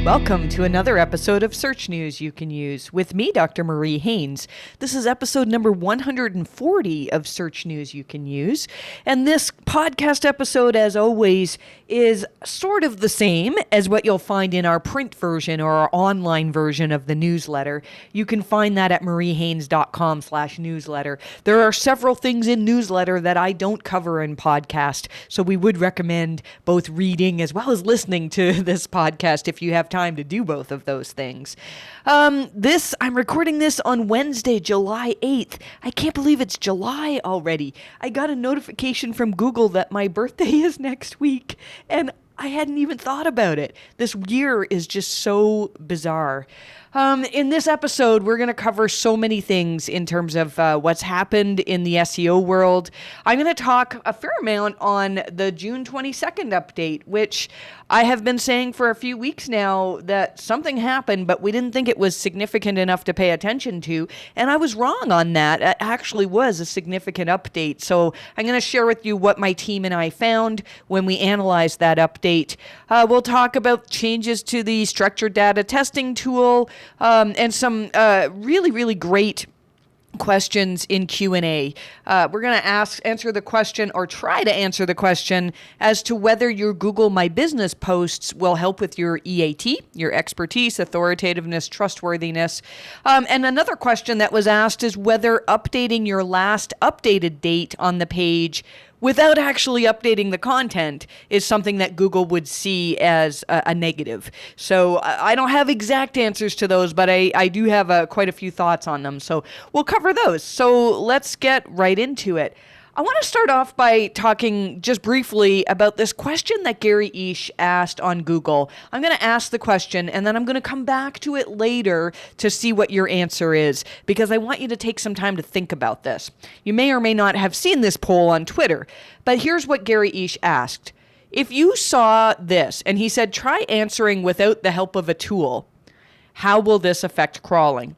Welcome to another episode of Search News You Can Use with me, Dr. Marie Haynes. This is episode number 140 of Search News You Can Use. And this podcast episode, as always, is sort of the same as what you'll find in our print version or our online version of the newsletter. You can find that at mariehaynes.com/newsletter. There are several things in newsletter that I don't cover in podcast, so we would recommend both reading as well as listening to this podcast if you have time to do both of those things. I'm recording this on Wednesday, July 8th. I can't believe it's July already. I got a notification from Google that my birthday is next week, and I hadn't even thought about it. This year is just so bizarre. In this episode, we're going to cover so many things in terms of what's happened in the SEO world. I'm going to talk a fair amount on the June 22nd update, which I have been saying for a few weeks now that something happened, but we didn't think it was significant enough to pay attention to. And I was wrong on that. It actually was a significant update. So I'm going to share with you what my team and I found when we analyzed that update. We'll talk about changes to the structured data testing tool, and some really, really great questions in Q&A. We're going to answer the question, or try to answer the question, as to whether your Google My Business posts will help with your EAT, your expertise, authoritativeness, trustworthiness. And another question that was asked is whether updating your last updated date on the page without actually updating the content is something that Google would see as a negative. So I don't have exact answers to those, but I do have quite a few thoughts on them. So we'll cover those. So let's get right into it. I want to start off by talking just briefly about this question that Gary Illyes asked on Google. I'm going to ask the question, and then I'm going to come back to it later to see what your answer is, because I want you to take some time to think about this. You may or may not have seen this poll on Twitter, but here's what Gary Illyes asked. If you saw this, and he said, try answering without the help of a tool, how will this affect crawling?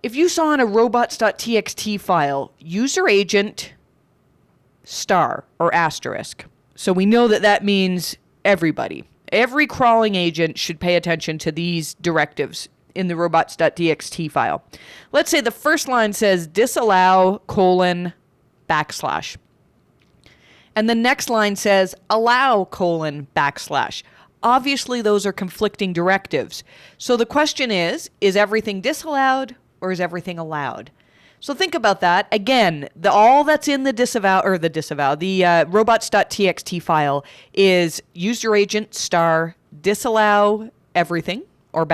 If you saw in a robots.txt file, user agent star or asterisk, so we know that that means everybody. Every crawling agent should pay attention to these directives in the robots.txt file. Let's say the first line says disallow : and the next line says allow : Obviously, those are conflicting directives. So the question is everything disallowed or is everything allowed? So think about that. Again, all that's in the robots.txt file is user agent star disallow everything or /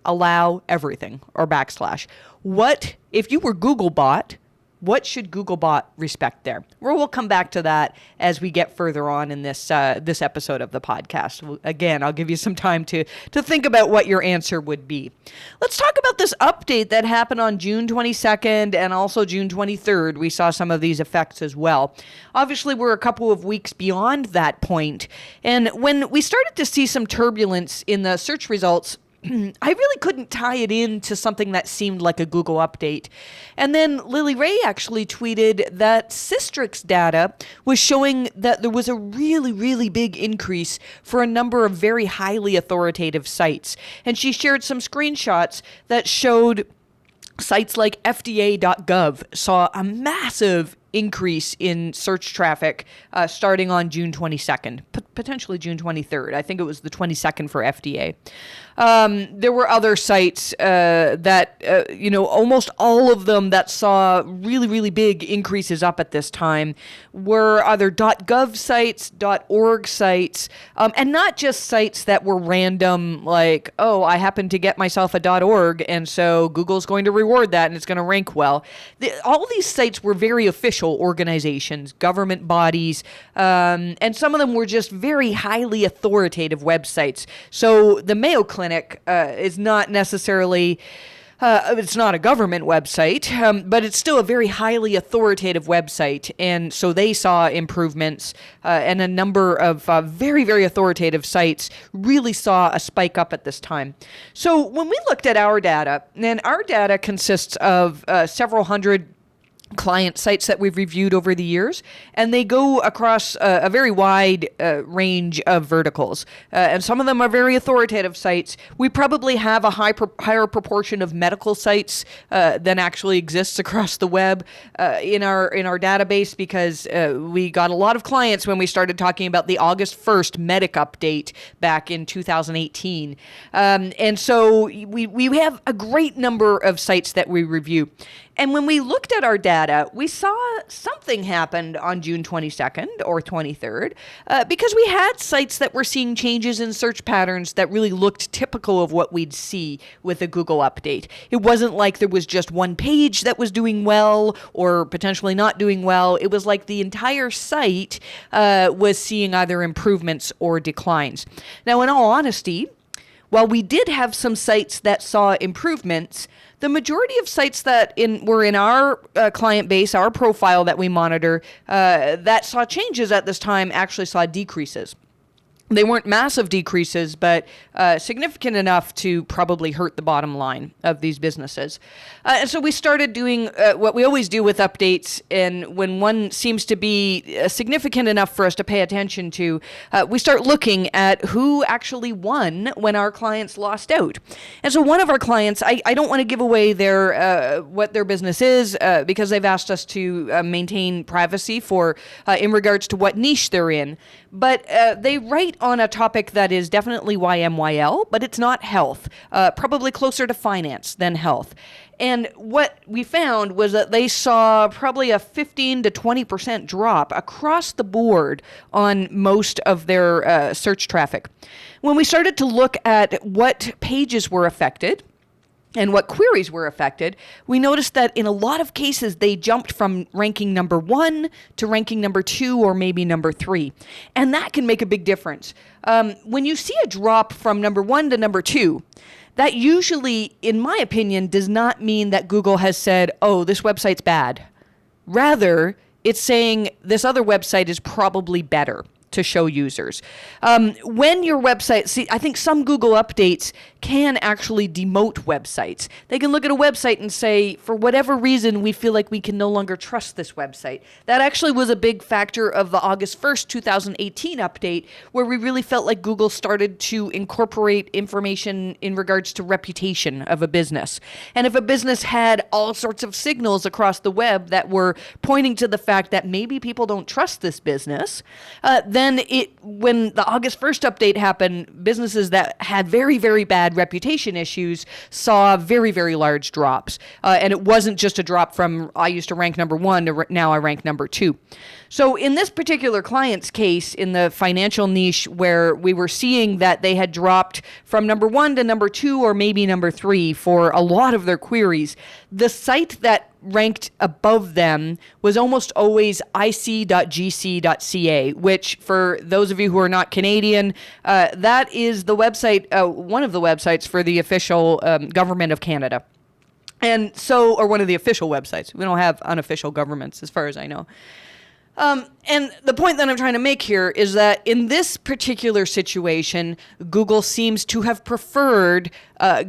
allow everything or /. What if you were Googlebot? What should Googlebot respect there? We'll come back to that as we get further on in this episode of the podcast. Again, I'll give you some time to think about what your answer would be. Let's talk about this update that happened on June 22nd and also June 23rd. We saw some of these effects as well. Obviously, we're a couple of weeks beyond that point. And when we started to see some turbulence in the search results, I really couldn't tie it in to something that seemed like a Google update. And then Lily Ray actually tweeted that Systrix data was showing that there was a really, really big increase for a number of very highly authoritative sites. And she shared some screenshots that showed sites like FDA.gov saw a massive increase in search traffic starting on June 22nd, potentially June 23rd. I think it was the 22nd for FDA. There were other sites that, almost all of them that saw really, really big increases up at this time were either .gov sites, .org sites, and not just sites that were random, like, oh, I happen to get myself a .org, and so Google's going to reward that, and it's going to rank well. All these sites were very official organizations, government bodies, and some of them were just very highly authoritative websites. So the Mayo Clinic is not necessarily it's not a government website, but it's still a very highly authoritative website. And so they saw improvements, and a number of very, very authoritative sites really saw a spike up at this time. So when we looked at our data, and our data consists of several hundred client sites that we've reviewed over the years, and they go across a very wide range of verticals. And some of them are very authoritative sites. We probably have a higher proportion of medical sites than actually exists across the web in our database, because we got a lot of clients when we started talking about the August 1st Medic update back in 2018. And so we have a great number of sites that we review. And when we looked at our data, we saw something happened on June 22nd or 23rd because we had sites that were seeing changes in search patterns that really looked typical of what we'd see with a Google update. It wasn't like there was just one page that was doing well or potentially not doing well. It was like the entire site was seeing either improvements or declines. Now, in all honesty, while we did have some sites that saw improvements, the majority of sites that were in our client base, our profile that we monitor, that saw changes at this time actually saw decreases. They weren't massive decreases, but significant enough to probably hurt the bottom line of these businesses. And so we started doing what we always do with updates, and when one seems to be significant enough for us to pay attention to, we start looking at who actually won when our clients lost out. And so one of our clients, I don't want to give away their what their business is because they've asked us to maintain privacy for in regards to what niche they're in, but they write on a topic that is definitely YMYL, but it's not health, probably closer to finance than health. And what we found was that they saw probably a 15 to 20% drop across the board on most of their search traffic. When we started to look at what pages were affected, and what queries were affected, we noticed that in a lot of cases, they jumped from ranking number 1 to ranking number 2 or maybe number 3. And that can make a big difference. When you see a drop from number 1 to number 2, that usually, in my opinion, does not mean that Google has said, oh, this website's bad. Rather, it's saying this other website is probably better to show users. When your website, see, I think some Google updates can actually demote websites. They can look at a website and say, for whatever reason, we feel like we can no longer trust this website. That actually was a big factor of the August 1st, 2018 update, where we really felt like Google started to incorporate information in regards to reputation of a business. And if a business had all sorts of signals across the web that were pointing to the fact that maybe people don't trust this business, then when the August 1st update happened, businesses that had very, very bad reputation issues saw very, very large drops. And it wasn't just a drop from I used to rank number 1 to now I rank number 2. So in this particular client's case, in the financial niche where we were seeing that they had dropped from number 1 to number 2 or maybe number 3 for a lot of their queries, the site that ranked above them was almost always ic.gc.ca, which for those of you who are not Canadian, that is the website, one of the websites for the official government of Canada. And so, or one of the official websites. We don't have unofficial governments as far as I know. And the point that I'm trying to make here is that in this particular situation, Google seems to have preferred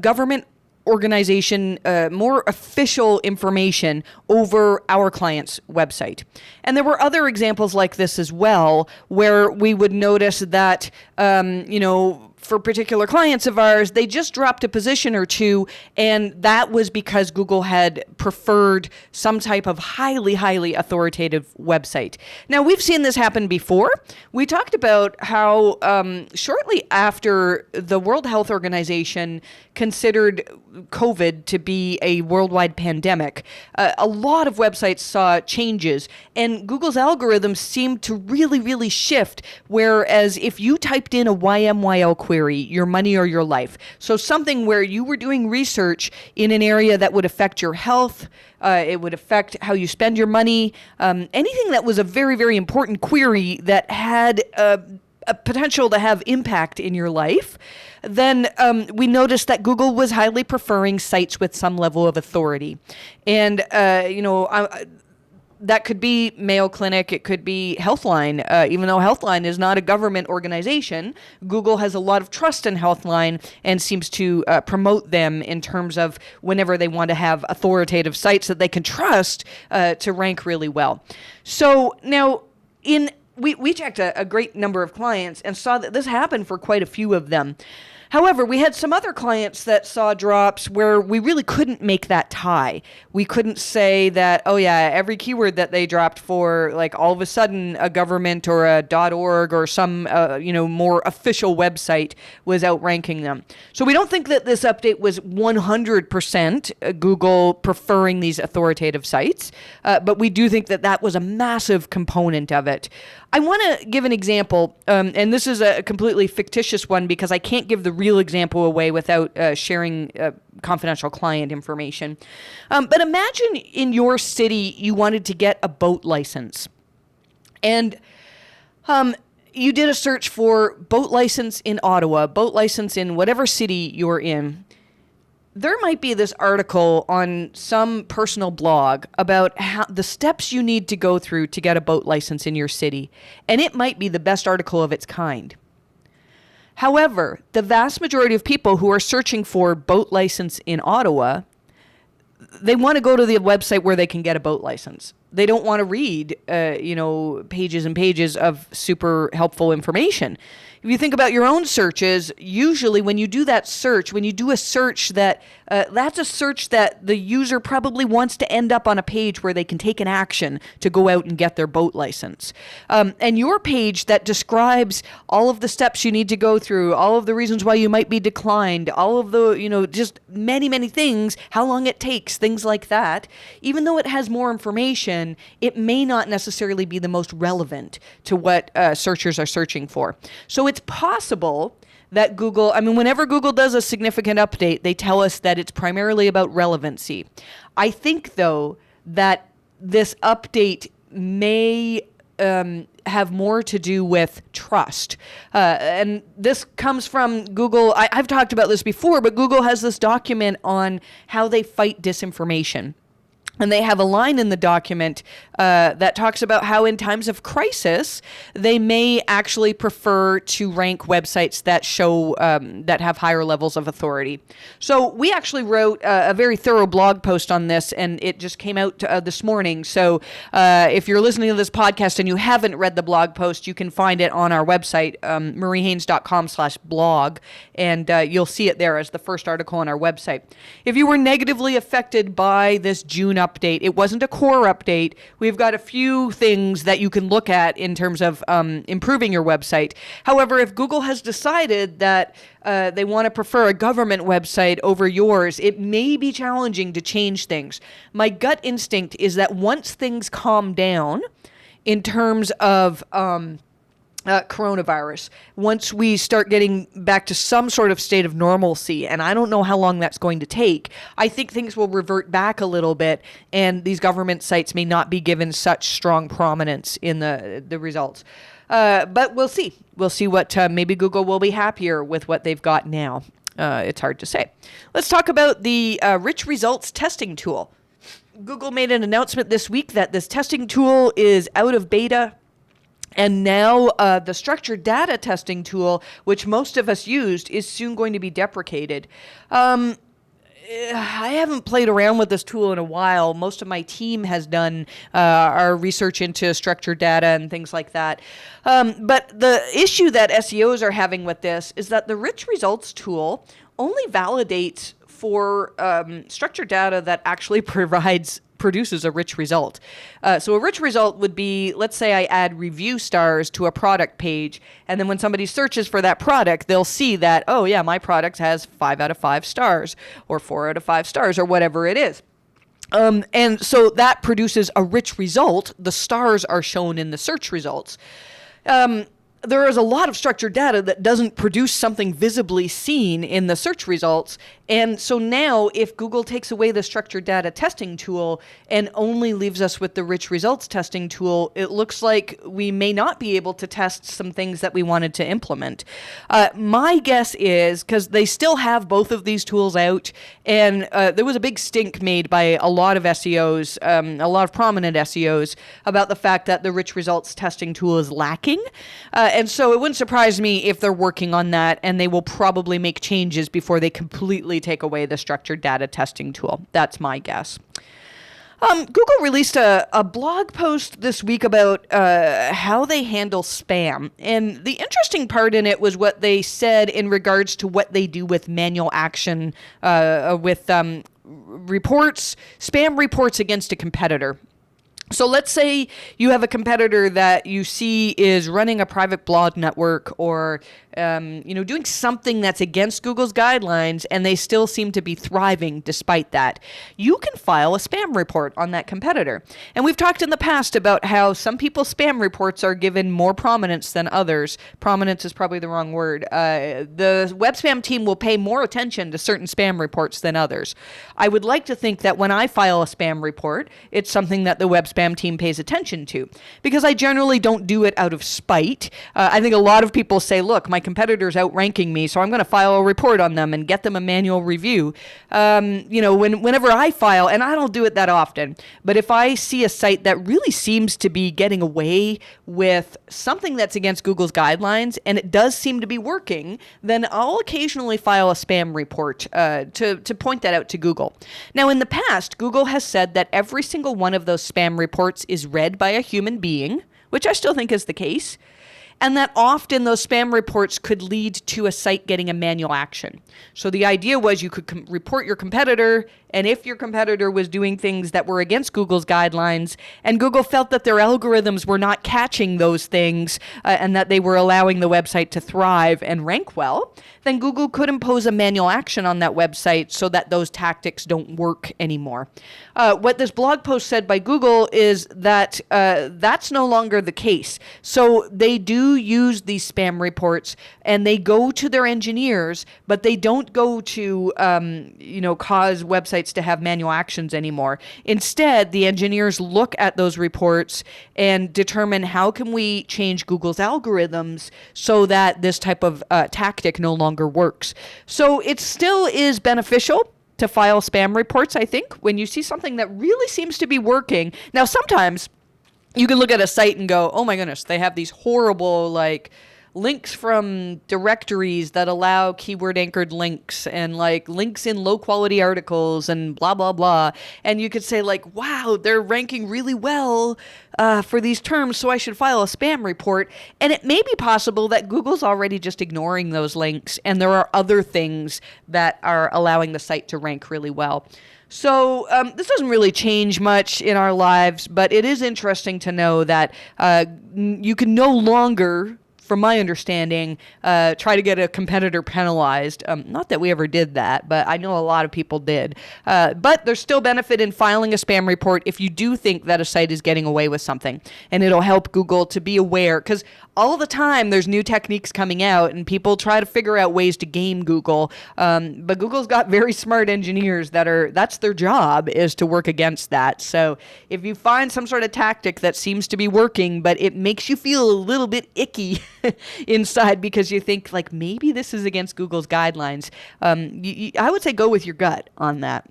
government organization, more official information over our client's website. And there were other examples like this as well, where we would notice that, for particular clients of ours, they just dropped a position or two, and that was because Google had preferred some type of highly, highly authoritative website. Now, we've seen this happen before. We talked about how shortly after the World Health Organization considered COVID to be a worldwide pandemic, a lot of websites saw changes, and Google's algorithms seemed to really, really shift, whereas if you typed in a YMYL query, your money or your life, so something where you were doing research in an area that would affect your health, it would affect how you spend your money, anything that was a very, very important query that had a potential to have impact in your life, then we noticed that Google was highly preferring sites with some level of authority. And, that could be Mayo Clinic, it could be Healthline. Even though Healthline is not a government organization, Google has a lot of trust in Healthline and seems to promote them in terms of whenever they want to have authoritative sites that they can trust to rank really well. So now we checked a great number of clients and saw that this happened for quite a few of them. However, we had some other clients that saw drops where we really couldn't make that tie. We couldn't say that, oh yeah, every keyword that they dropped for, like all of a sudden a government or a .org or some, more official website was outranking them. So we don't think that this update was 100% Google preferring these authoritative sites, but we do think that that was a massive component of it. I want to give an example, and this is a completely fictitious one because I can't give the real example away without sharing confidential client information. But imagine in your city you wanted to get a boat license. And you did a search for boat license in Ottawa, boat license in whatever city you're in. There might be this article on some personal blog about how the steps you need to go through to get a boat license in your city, and it might be the best article of its kind. However, the vast majority of people who are searching for boat license in Ottawa, they want to go to the website where they can get a boat license. They don't want to read, pages and pages of super helpful information. If you think about your own searches, usually when you do that search, when you do a search that's a search that the user probably wants to end up on a page where they can take an action to go out and get their boat license. And your page that describes all of the steps you need to go through, all of the reasons why you might be declined, all of the, just many, many things, how long it takes, things like that. Even though it has more information, it may not necessarily be the most relevant to what searchers are searching for. So it's possible that Google, whenever Google does a significant update, they tell us that it's primarily about relevancy. I think, though, that this update may have more to do with trust. And this comes from Google. I've talked about this before, but Google has this document on how they fight disinformation. And they have a line in the document that talks about how in times of crisis, they may actually prefer to rank websites that show that have higher levels of authority. So we actually wrote a very thorough blog post on this, and it just came out this morning. So if you're listening to this podcast and you haven't read the blog post, you can find it on our website, mariehaynes.com/blog, and you'll see it there as the first article on our website. If you were negatively affected by this June update, it wasn't a core update. We've got a few things that you can look at in terms of improving your website. However, if Google has decided that they want to prefer a government website over yours, it may be challenging to change things. My gut instinct is that once things calm down in terms of coronavirus, once we start getting back to some sort of state of normalcy, and I don't know how long that's going to take, I think things will revert back a little bit, and these government sites may not be given such strong prominence in the results. But we'll see. We'll see what maybe Google will be happier with what they've got now. It's hard to say. Let's talk about the rich results testing tool. Google made an announcement this week that this testing tool is out of beta. And now the structured data testing tool, which most of us used, is soon going to be deprecated. I haven't played around with this tool in a while. Most of my team has done our research into structured data and things like that. But the issue that SEOs are having with this is that the rich results tool only validates for structured data that actually produces a rich result. So a rich result would be, let's say I add review stars to a product page, and then when somebody searches for that product, they'll see that, oh yeah, my product has 5 out of 5 stars, or 4 out of 5 stars, or whatever it is. And so that produces a rich result. The stars are shown in the search results. there is a lot of structured data that doesn't produce something visibly seen in the search results. And so now if Google takes away the structured data testing tool and only leaves us with the rich results testing tool, it looks like we may not be able to test some things that we wanted to implement. My guess is, because they still have both of these tools out, and there was a big stink made by a lot of SEOs, a lot of prominent SEOs, about the fact that the rich results testing tool is lacking. And so it wouldn't surprise me if they're working on that, and they will probably make changes before they completely take away the structured data testing tool. That's my guess. Google released a blog post this week about how they handle spam. And the interesting part in it was what they said in regards to what they do with manual action, with reports, spam reports against a competitor. So let's say you have a competitor that you see is running a private blog network or doing something that's against Google's guidelines, and they still seem to be thriving despite that. You can file a spam report on that competitor. And we've talked in the past about how some people's spam reports are given more prominence than others. Prominence is probably the wrong word. The web spam team will pay more attention to certain spam reports than others. I would like to think that when I file a spam report, it's something that the web spam team pays attention to, because I generally don't do it out of spite. I think a lot of people say, look, my competitor's outranking me, so I'm going to file a report on them and get them a manual review. Whenever I file, and I don't do it that often, but if I see a site that really seems to be getting away with something that's against Google's guidelines, and it does seem to be working, then I'll occasionally file a spam report to point that out to Google. Now, in the past, Google has said that every single one of those spam reports is read by a human being, which I still think is the case, and that often those spam reports could lead to a site getting a manual action. So the idea was you could report your competitor, and if your competitor was doing things that were against Google's guidelines, and Google felt that their algorithms were not catching those things, and that they were allowing the website to thrive and rank well, then Google could impose a manual action on that website so that those tactics don't work anymore. What this blog post said by Google is that that's no longer the case. So they do use these spam reports, and they go to their engineers, but they don't go to cause websites to have manual actions anymore. Instead, the engineers look at those reports and determine how can we change Google's algorithms so that this type of tactic no longer works. So it still is beneficial to file spam reports, I think, when you see something that really seems to be working. Now, sometimes you can look at a site and go, oh my goodness, they have these horrible links from directories that allow keyword anchored links, and links in low quality articles and blah, blah, blah. And you could say wow, they're ranking really well for these terms, so I should file a spam report. And it may be possible that Google's already just ignoring those links, and there are other things that are allowing the site to rank really well. So this doesn't really change much in our lives, but it is interesting to know that you can no longer, from my understanding, try to get a competitor penalized. Not that we ever did that, but I know a lot of people did. But there's still benefit in filing a spam report if you do think that a site is getting away with something. And it'll help Google to be aware, because all the time there's new techniques coming out and people try to figure out ways to game Google. But Google's got very smart engineers that's their job, is to work against that. So if you find some sort of tactic that seems to be working, but it makes you feel a little bit icky inside because you think maybe this is against Google's guidelines, I would say go with your gut on that.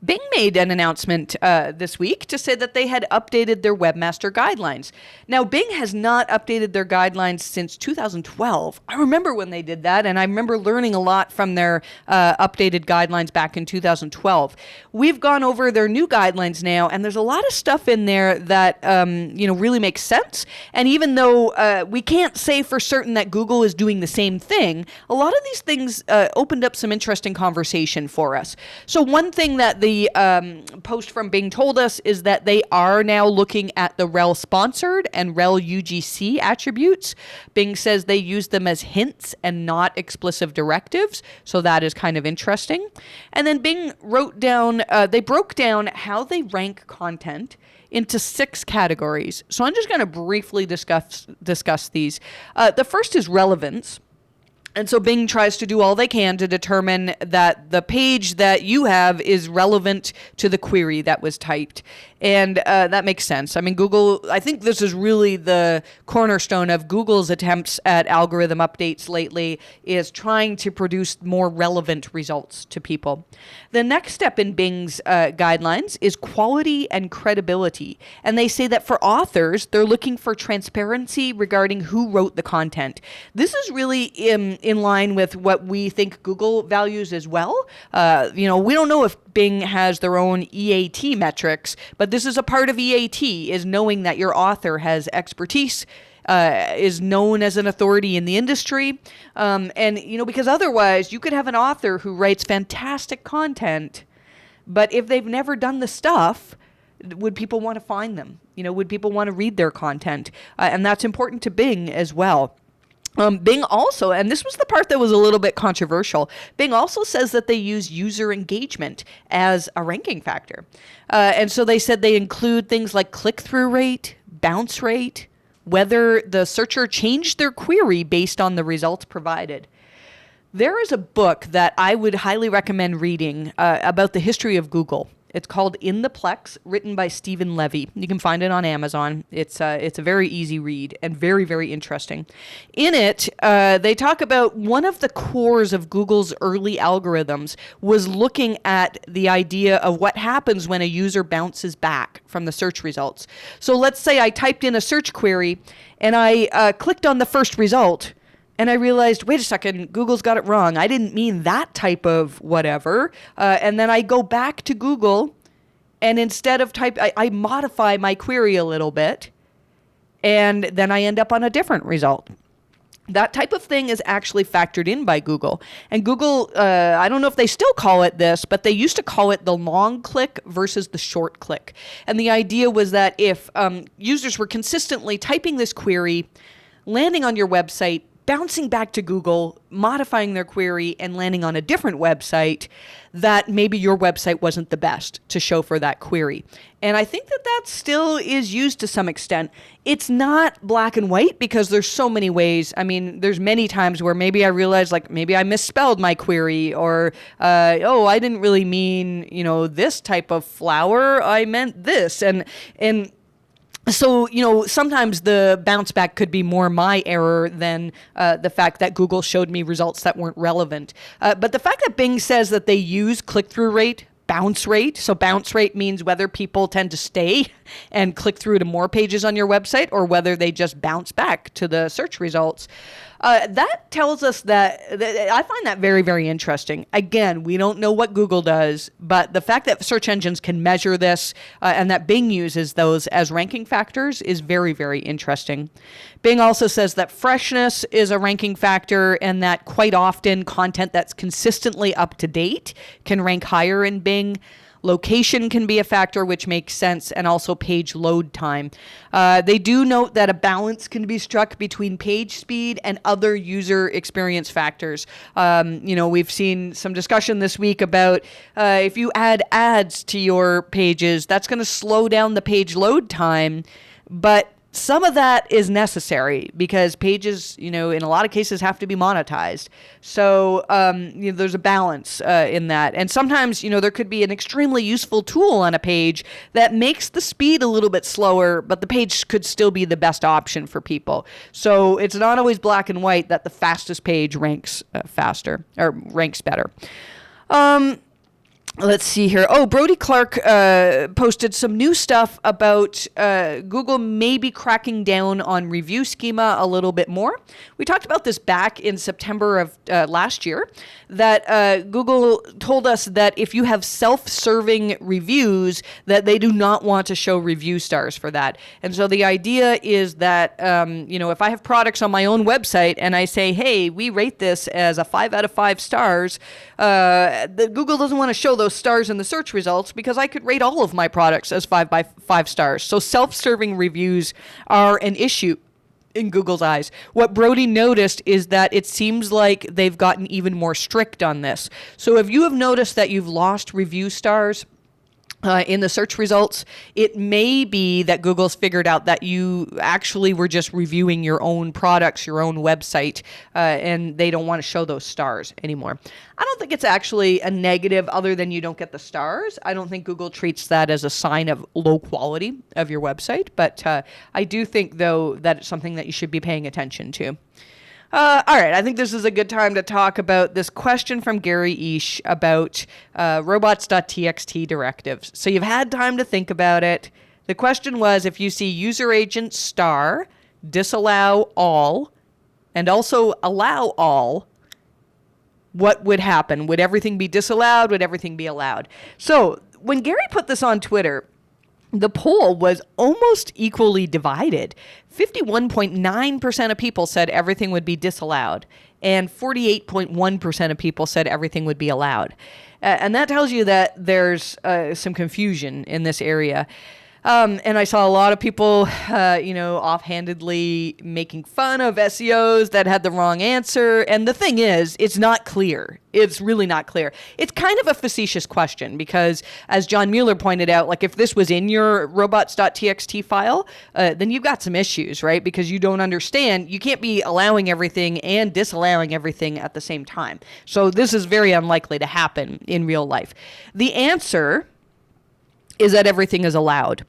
Bing made an announcement this week to say that they had updated their webmaster guidelines. Now, Bing has not updated their guidelines since 2012. I remember when they did that, and I remember learning a lot from their updated guidelines back in 2012. We've gone over their new guidelines now, and there's a lot of stuff in there that really makes sense. And even though we can't say for certain that Google is doing the same thing, a lot of these things opened up some interesting conversation for us. So one thing that the post from Bing told us is that they are now looking at the rel sponsored and rel UGC attributes. Bing says they use them as hints and not explicit directives, so that is kind of interesting. And then Bing wrote down, they broke down how they rank content into 6 categories. So I'm just going to briefly discuss these. The first is relevance. And so Bing tries to do all they can to determine that the page that you have is relevant to the query that was typed. And that makes sense. I mean, Google, I think this is really the cornerstone of Google's attempts at algorithm updates lately, is trying to produce more relevant results to people. The next step in Bing's guidelines is quality and credibility. And they say that for authors, they're looking for transparency regarding who wrote the content. This is really in line with what we think Google values as well. We don't know if Bing has their own EAT metrics, but this is a part of EAT, is knowing that your author has expertise, is known as an authority in the industry. Because otherwise you could have an author who writes fantastic content, but if they've never done the stuff, would people want to find them? Would people want to read their content? And that's important to Bing as well. Bing also, and this was the part that was a little bit controversial, Bing also says that they use user engagement as a ranking factor. And so they said they include things like click-through rate, bounce rate, whether the searcher changed their query based on the results provided. There is a book that I would highly recommend reading about the history of Google. It's called In the Plex, written by Stephen Levy. You can find it on Amazon. It's a very easy read and very, very interesting. In it, they talk about one of the cores of Google's early algorithms was looking at the idea of what happens when a user bounces back from the search results. So let's say I typed in a search query and I clicked on the first result. And I realized, wait a second, Google's got it wrong. I didn't mean that type of whatever. And then I go back to Google, and instead of I modify my query a little bit, and then I end up on a different result. That type of thing is actually factored in by Google. And Google, I don't know if they still call it this, but they used to call it the long click versus the short click. And the idea was that if users were consistently typing this query, landing on your website, bouncing back to Google, modifying their query, and landing on a different website, that maybe your website wasn't the best to show for that query. And I think that still is used to some extent. It's not black and white because there's so many ways. I mean, there's many times where maybe I realized, maybe I misspelled my query, or, I didn't really mean, this type of flower. I meant this. And so, sometimes the bounce back could be more my error than the fact that Google showed me results that weren't relevant. But the fact that Bing says that they use click-through rate, bounce rate, so bounce rate means whether people tend to stay and click through to more pages on your website or whether they just bounce back to the search results. That tells us that I find that very, very interesting. Again, we don't know what Google does, but the fact that search engines can measure this and that Bing uses those as ranking factors is very, very interesting. Bing also says that freshness is a ranking factor and that quite often content that's consistently up to date can rank higher in Bing. Location can be a factor, which makes sense, and also page load time. They do note that a balance can be struck between page speed and other user experience factors. We've seen some discussion this week about if you add ads to your pages, that's going to slow down the page load time, but some of that is necessary because pages, in a lot of cases have to be monetized. So, there's a balance in that. And sometimes, there could be an extremely useful tool on a page that makes the speed a little bit slower, but the page could still be the best option for people. So it's not always black and white that the fastest page ranks faster or ranks better. Let's see here. Brody Clark posted some new stuff about Google maybe cracking down on review schema a little bit more. We talked about this back in September of last year, that Google told us that if you have self-serving reviews, that they do not want to show review stars for that. And so the idea is that, if I have products on my own website and I say, hey, we rate this as a 5 out of 5 stars, Google doesn't want to show those stars in the search results because I could rate all of my products as 5 by 5 stars. So self-serving reviews are an issue in Google's eyes. What Brody noticed is that it seems like they've gotten even more strict on this. So if you have noticed that you've lost review stars, in the search results. It may be that Google's figured out that you actually were just reviewing your own products, your own website, and they don't want to show those stars anymore. I don't think it's actually a negative other than you don't get the stars. I don't think Google treats that as a sign of low quality of your website, but I do think, though, that it's something that you should be paying attention to. All right, I think this is a good time to talk about this question from Gary Ish about robots.txt directives. So you've had time to think about it. The question was, if you see user agent star, disallow all, and also allow all, what would happen? Would everything be disallowed? Would everything be allowed? So when Gary put this on Twitter, the poll was almost equally divided. 51.9% of people said everything would be disallowed, and 48.1% of people said everything would be allowed. And that tells you that there's some confusion in this area. And I saw a lot of people, offhandedly making fun of SEOs that had the wrong answer. And the thing is, it's not clear. It's really not clear. It's kind of a facetious question because, as John Mueller pointed out, like if this was in your robots.txt file, then you've got some issues, right? Because you don't understand. You can't be allowing everything and disallowing everything at the same time. So this is very unlikely to happen in real life. The answer is that everything is allowed.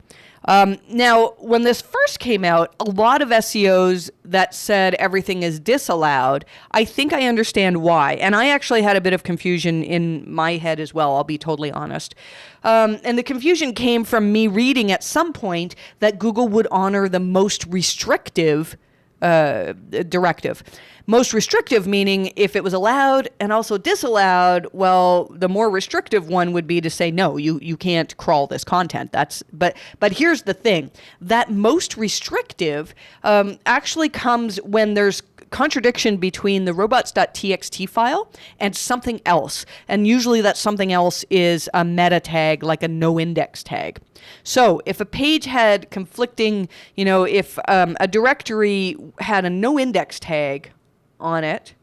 Now, when this first came out, a lot of SEOs that said everything is disallowed, I think I understand why. And I actually had a bit of confusion in my head as well, I'll be totally honest. And the confusion came from me reading at some point that Google would honor the most restrictive directive. Most restrictive meaning if it was allowed and also disallowed, well, the more restrictive one would be to say, no, you can't crawl this content. But here's the thing. That most restrictive actually comes when there's contradiction between the robots.txt file and something else. And usually that something else is a meta tag, like a no index tag. So if a page had conflicting, if a directory had a no index tag on it,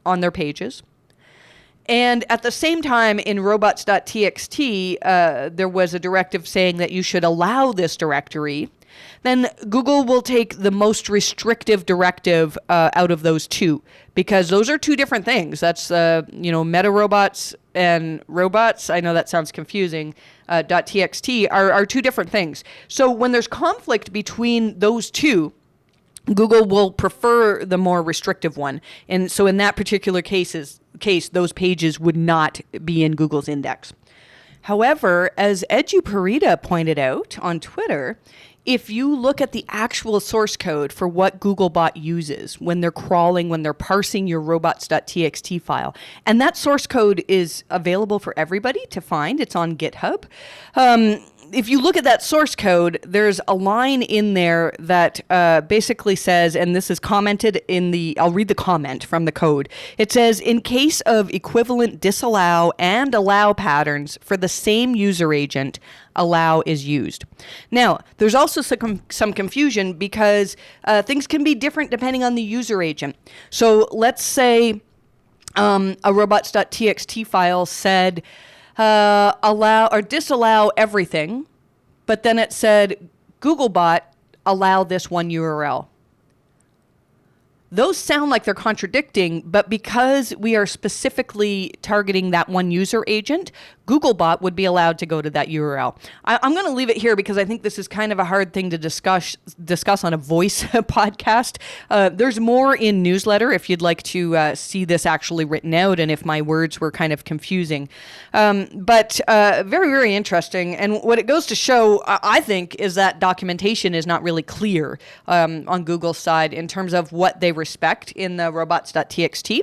on their pages, and at the same time in robots.txt, there was a directive saying that you should allow this directory, then Google will take the most restrictive directive out of those two, because those are two different things. That's, meta robots and robots. I know that sounds confusing. .txt are two different things. So when there's conflict between those two, Google will prefer the more restrictive one. And so in that particular case, those pages would not be in Google's index. However, as EduParita pointed out on Twitter, if you look at the actual source code for what Googlebot uses when they're crawling, when they're parsing your robots.txt file, and that source code is available for everybody to find, it's on GitHub. If you look at that source code, there's a line in there that basically says, and this is commented I'll read the comment from the code. It says, in case of equivalent disallow and allow patterns for the same user agent, allow is used. Now, there's also some confusion because things can be different depending on the user agent. So let's say a robots.txt file said, allow or disallow everything, but then it said Googlebot allow this one URL. Those sound like they're contradicting, but because we are specifically targeting that one user agent, Googlebot would be allowed to go to that URL. I'm going to leave it here because I think this is kind of a hard thing to discuss on a voice podcast. There's more in newsletter if you'd like to see this actually written out and if my words were kind of confusing. But very, very interesting. And what it goes to show, I think, is that documentation is not really clear on Google's side in terms of what they respect in the robots.txt.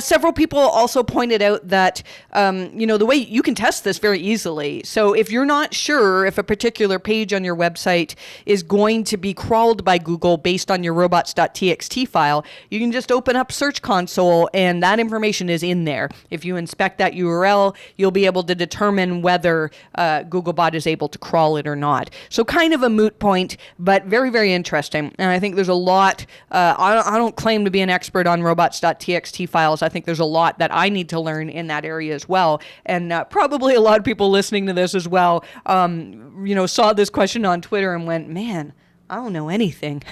Several people also pointed out that, the way you can test this very easily. So if you're not sure if a particular page on your website is going to be crawled by Google based on your robots.txt file, you can just open up Search Console and that information is in there. If you inspect that URL, you'll be able to determine whether Googlebot is able to crawl it or not. So kind of a moot point, but very, very interesting. And I think there's a lot, I don't don't claim to be an expert on robots.txt files. I think there's a lot that I need to learn in that area as well. And probably a lot of people listening to this as well, saw this question on Twitter and went, man, I don't know anything.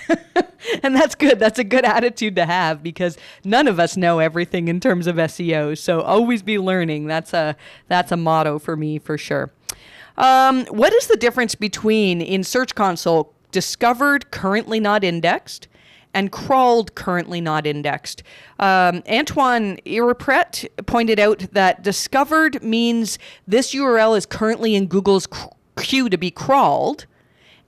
And that's good. That's a good attitude to have, because none of us know everything in terms of SEO. So always be learning. That's a motto for me for sure. What is the difference between, in Search Console, discovered, currently not indexed, and crawled, currently not indexed? Antoine Irrepret pointed out that discovered means this URL is currently in Google's queue to be crawled.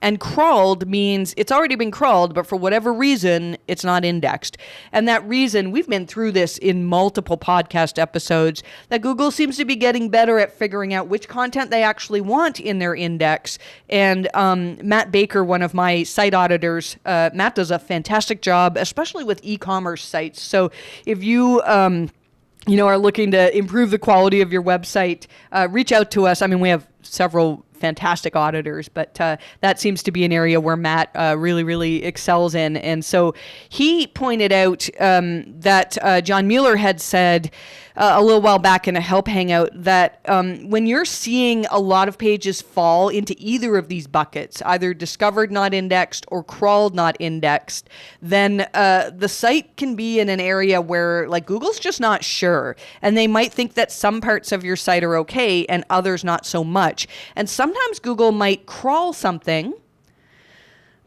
And crawled means it's already been crawled, but for whatever reason, it's not indexed. And that reason, we've been through this in multiple podcast episodes, that Google seems to be getting better at figuring out which content they actually want in their index. And Matt Baker, one of my site auditors, Matt does a fantastic job, especially with e-commerce sites. So if you are looking to improve the quality of your website, reach out to us. I mean, we have several fantastic auditors, but that seems to be an area where Matt really, really excels in. And so he pointed out that John Mueller had said a little while back in a help hangout that when you're seeing a lot of pages fall into either of these buckets, either discovered not indexed or crawled not indexed, then the site can be in an area where like Google's just not sure, and they might think that some parts of your site are okay and others not so much. And sometimes Google might crawl something,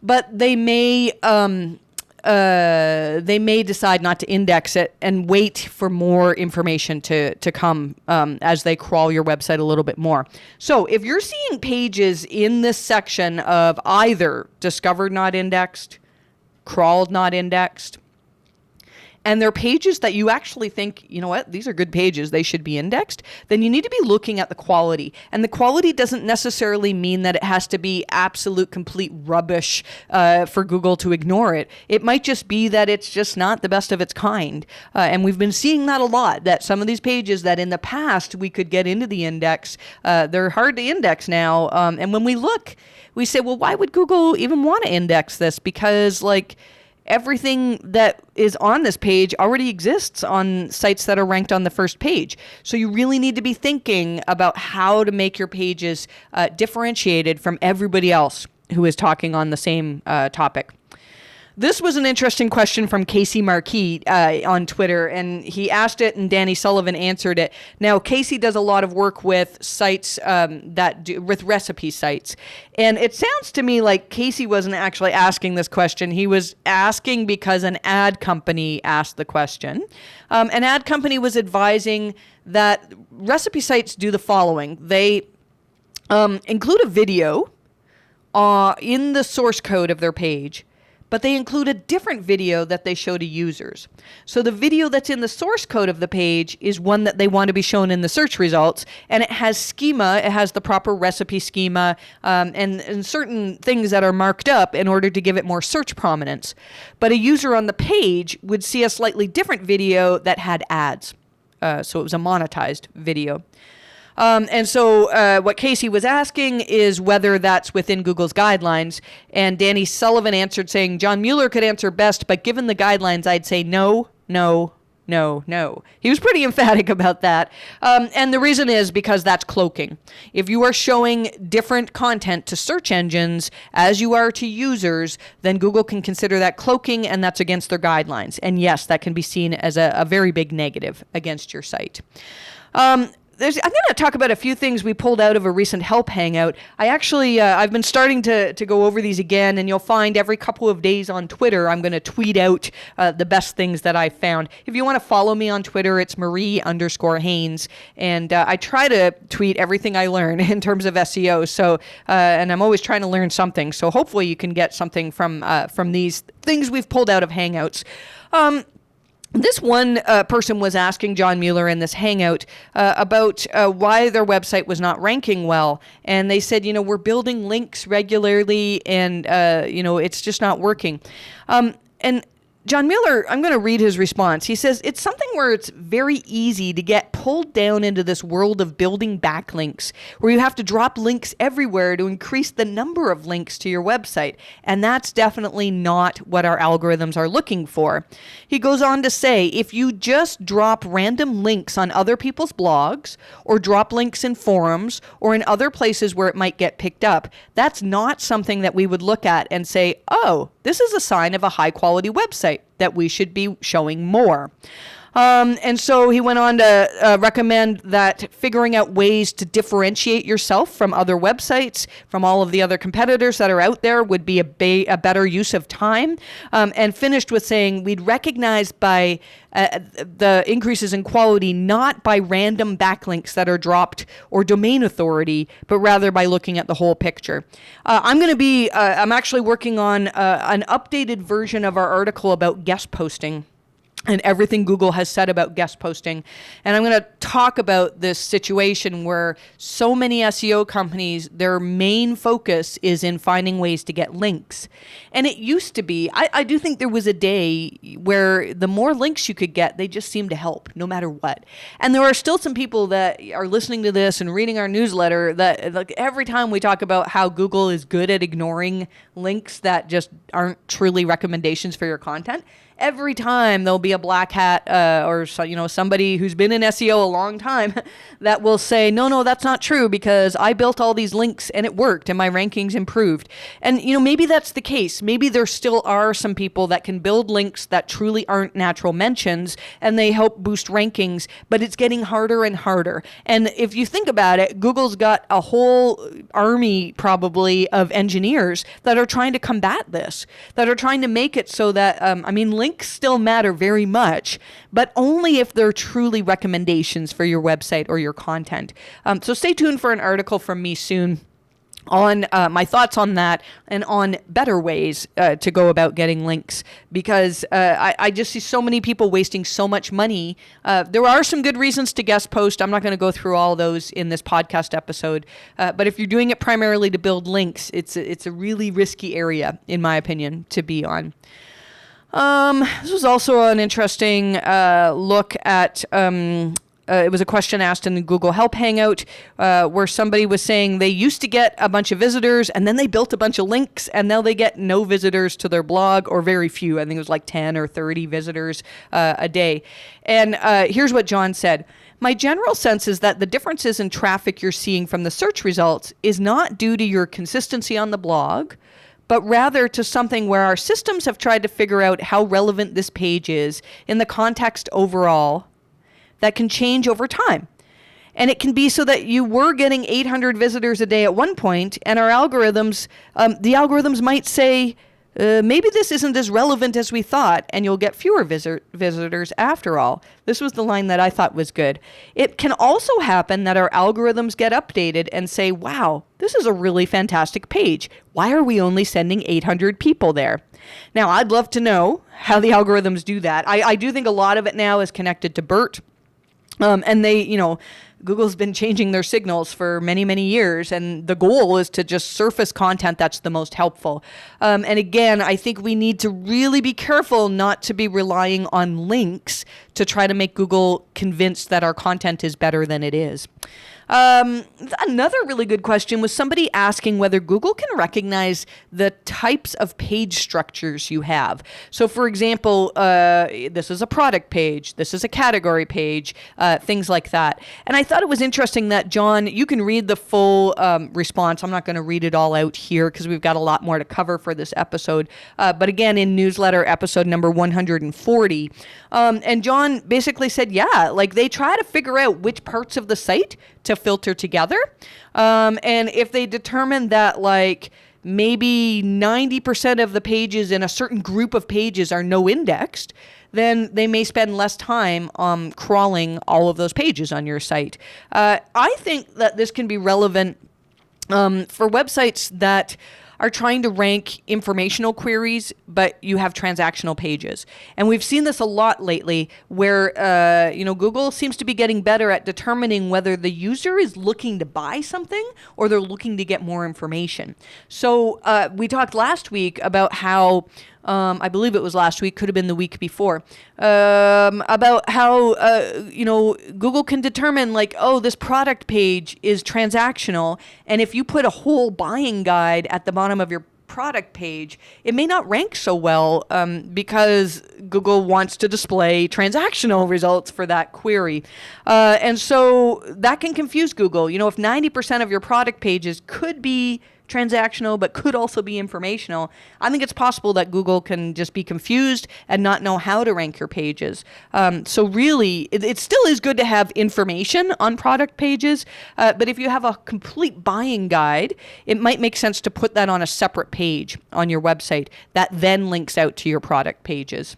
but they may decide not to index it and wait for more information to come as they crawl your website a little bit more. So if you're seeing pages in this section of either discovered not indexed, crawled not indexed, and they're pages that you actually think, you know what, these are good pages, they should be indexed, then you need to be looking at the quality. And the quality doesn't necessarily mean that it has to be absolute, complete rubbish for Google to ignore it. It might just be that it's just not the best of its kind. And we've been seeing that a lot, that some of these pages that in the past we could get into the index, they're hard to index now. And when we look, we say, well, why would Google even want to index this? Because everything that is on this page already exists on sites that are ranked on the first page. So you really need to be thinking about how to make your pages differentiated from everybody else who is talking on the same topic. This was an interesting question from Casey Marquis on Twitter, and he asked it and Danny Sullivan answered it. Now, Casey does a lot of work with sites with recipe sites, and it sounds to me like Casey wasn't actually asking this question. He was asking because an ad company asked the question. An ad company was advising that recipe sites do the following. They include a video in the source code of their page, but they include a different video that they show to users. So the video that's in the source code of the page is one that they want to be shown in the search results, and it has schema, it has the proper recipe schema, and certain things that are marked up in order to give it more search prominence. But a user on the page would see a slightly different video that had ads. So it was a monetized video. And so what Casey was asking is whether that's within Google's guidelines. And Danny Sullivan answered saying, John Mueller could answer best, but given the guidelines, I'd say no, no, no, no. He was pretty emphatic about that. And the reason is because that's cloaking. If you are showing different content to search engines as you are to users, then Google can consider that cloaking, and that's against their guidelines. And yes, that can be seen as a very big negative against your site. I'm going to talk about a few things we pulled out of a recent help hangout. I've been starting to go over these again, and you'll find every couple of days on Twitter, I'm going to tweet out the best things that I found. If you want to follow me on Twitter, it's Marie_Haynes, and I try to tweet everything I learn in terms of SEO. So, and I'm always trying to learn something. So hopefully you can get something from these things we've pulled out of hangouts. This one person was asking John Mueller in this hangout about why their website was not ranking well. And they said, we're building links regularly and, it's just not working. And John Mueller, I'm going to read his response. He says, it's something where it's very easy to get pulled down into this world of building backlinks, where you have to drop links everywhere to increase the number of links to your website. And that's definitely not what our algorithms are looking for. He goes on to say, if you just drop random links on other people's blogs, or drop links in forums, or in other places where it might get picked up, that's not something that we would look at and say, oh, this is a sign of a high quality website that we should be showing more. And so he went on to recommend that figuring out ways to differentiate yourself from other websites, from all of the other competitors that are out there, would be a better use of time. And finished with saying we'd recognize by the increases in quality not by random backlinks that are dropped or domain authority, but rather by looking at the whole picture. I'm actually working on an updated version of our article about guest posting and everything Google has said about guest posting. And I'm going to talk about this situation where so many SEO companies, their main focus is in finding ways to get links. And it used to be, I do think there was a day where the more links you could get, they just seemed to help no matter what. And there are still some people that are listening to this and reading our newsletter that, like, every time we talk about how Google is good at ignoring links that just aren't truly recommendations for your content, every time there'll be a black hat or somebody who's been in SEO a long time that will say, no, that's not true because I built all these links and it worked and my rankings improved. And maybe that's the case. Maybe there still are some people that can build links that truly aren't natural mentions and they help boost rankings, but it's getting harder and harder. And if you think about it, Google's got a whole army probably of engineers that are trying to combat this, that are trying to make it so that, links still matter very much, but only if they're truly recommendations for your website or your content. So stay tuned for an article from me soon on my thoughts on that and on better ways to go about getting links, because I just see so many people wasting so much money. There are some good reasons to guest post. I'm not going to go through all those in this podcast episode, but if you're doing it primarily to build links, it's a really risky area, in my opinion, to be on. This was also an interesting look at, it was a question asked in the Google Help Hangout where somebody was saying they used to get a bunch of visitors and then they built a bunch of links and now they get no visitors to their blog, or very few. I think it was like 10 or 30 visitors a day. And here's what John said. My general sense is that the differences in traffic you're seeing from the search results is not due to your consistency on the blog, but rather to something where our systems have tried to figure out how relevant this page is in the context overall that can change over time. And it can be so that you were getting 800 visitors a day at one point, and our algorithms, the algorithms might say, maybe this isn't as relevant as we thought, and you'll get fewer visitors after all. This was the line that I thought was good. It can also happen that our algorithms get updated and say, wow, this is a really fantastic page. Why are we only sending 800 people there? Now, I'd love to know how the algorithms do that. I do think a lot of it now is connected to BERT. And they, Google's been changing their signals for many, many years, and the goal is to just surface content that's the most helpful. And again, I think we need to really be careful not to be relying on links to try to make Google convinced that our content is better than it is. Another really good question was somebody asking whether Google can recognize the types of page structures you have. So for example, this is a product page, this is a category page, things like that. And I thought it was interesting that, John, you can read the full response. I'm not going to read it all out here because we've got a lot more to cover for this episode. But again, in newsletter episode number 140, and John basically said, yeah, like they try to figure out which parts of the site to filter together. And if they determine that like maybe 90% of the pages in a certain group of pages are no indexed, then they may spend less time crawling all of those pages on your site. I think that this can be relevant for websites that are trying to rank informational queries, but you have transactional pages. And we've seen this a lot lately where, Google seems to be getting better at determining whether the user is looking to buy something or they're looking to get more information. So we talked last week about how I believe it was last week, could have been the week before, about how, Google can determine like, oh, this product page is transactional. And if you put a whole buying guide at the bottom of your product page, it may not rank so well because Google wants to display transactional results for that query. And so that can confuse Google. You know, if 90% of your product pages could be transactional but could also be informational, I think it's possible that Google can just be confused and not know how to rank your pages. So really, it still is good to have information on product pages, but if you have a complete buying guide, it might make sense to put that on a separate page on your website that then links out to your product pages.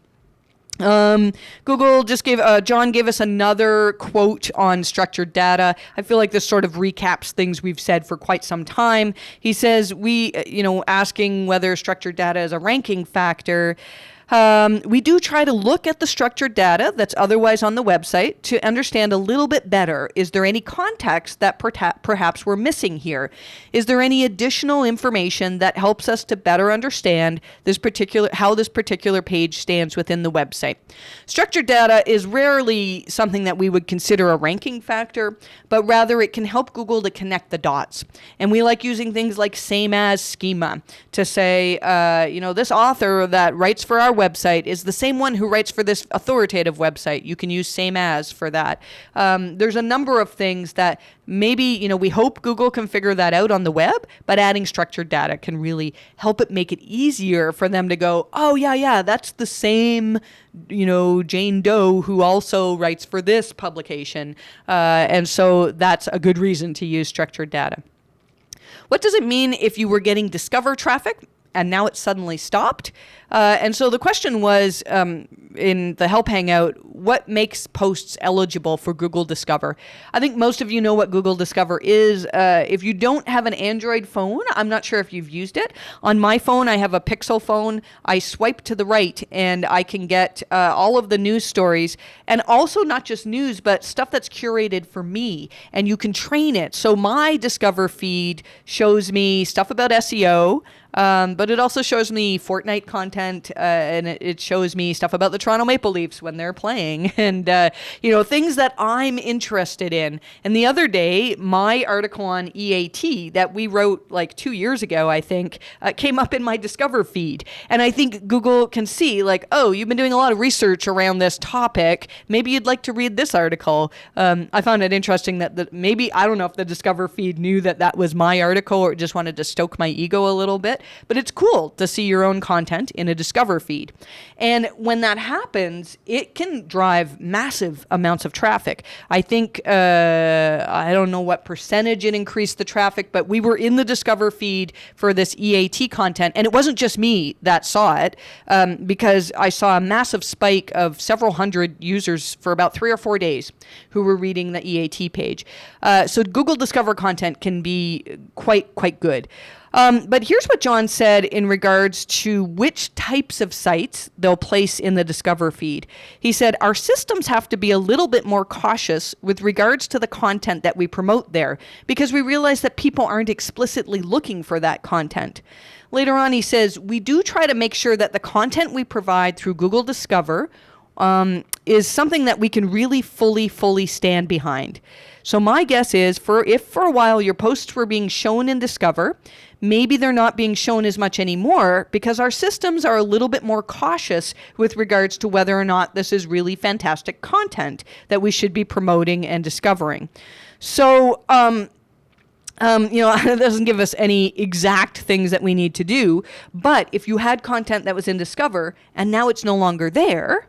Google just John gave us another quote on structured data. I feel like this sort of recaps things we've said for quite some time. He says asking whether structured data is a ranking factor. We do try to look at the structured data that's otherwise on the website to understand a little bit better. Is there any context that perhaps we're missing here? Is there any additional information that helps us to better understand how this particular page stands within the website? Structured data is rarely something that we would consider a ranking factor, but rather it can help Google to connect the dots. And we like using things like same as schema to say, this author that writes for our website is the same one who writes for this authoritative website. You can use same as for that. There's a number of things that maybe, we hope Google can figure that out on the web, but adding structured data can really help it make it easier for them to go, oh, yeah, that's the same, Jane Doe who also writes for this publication. And so that's a good reason to use structured data. What does it mean if you were getting Discover traffic and now it's suddenly stopped? And so the question was, in the Help Hangout, what makes posts eligible for Google Discover? I think most of you know what Google Discover is. If you don't have an Android phone, I'm not sure if you've used it. On my phone, I have a Pixel phone. I swipe to the right and I can get all of the news stories, and also not just news, but stuff that's curated for me, and you can train it. So my Discover feed shows me stuff about SEO, but it also shows me Fortnite content, and it shows me stuff about the Toronto Maple Leafs when they're playing, and things that I'm interested in. And the other day, my article on EAT that we wrote like 2 years ago, I think, came up in my Discover feed. And I think Google can see like, oh, you've been doing a lot of research around this topic. Maybe you'd like to read this article. I found it interesting that maybe, I don't know if the Discover feed knew that was my article or just wanted to stoke my ego a little bit, but it's cool to see your own content in a Discover feed. And when that happens, it can drive massive amounts of traffic. I think, I don't know what percentage it increased the traffic, but we were in the Discover feed for this EAT content, and it wasn't just me that saw it, because I saw a massive spike of several hundred users for about 3 or 4 days who were reading the EAT page. So Google Discover content can be quite good. But here's what John said in regards to which types of sites they'll place in the Discover feed. He said, our systems have to be a little bit more cautious with regards to the content that we promote there, because we realize that people aren't explicitly looking for that content. Later on, he says, we do try to make sure that the content we provide through Google Discover is something that we can really fully stand behind. So my guess is, if for a while your posts were being shown in Discover, maybe they're not being shown as much anymore because our systems are a little bit more cautious with regards to whether or not this is really fantastic content that we should be promoting and discovering. So, it doesn't give us any exact things that we need to do, but if you had content that was in Discover and now it's no longer there,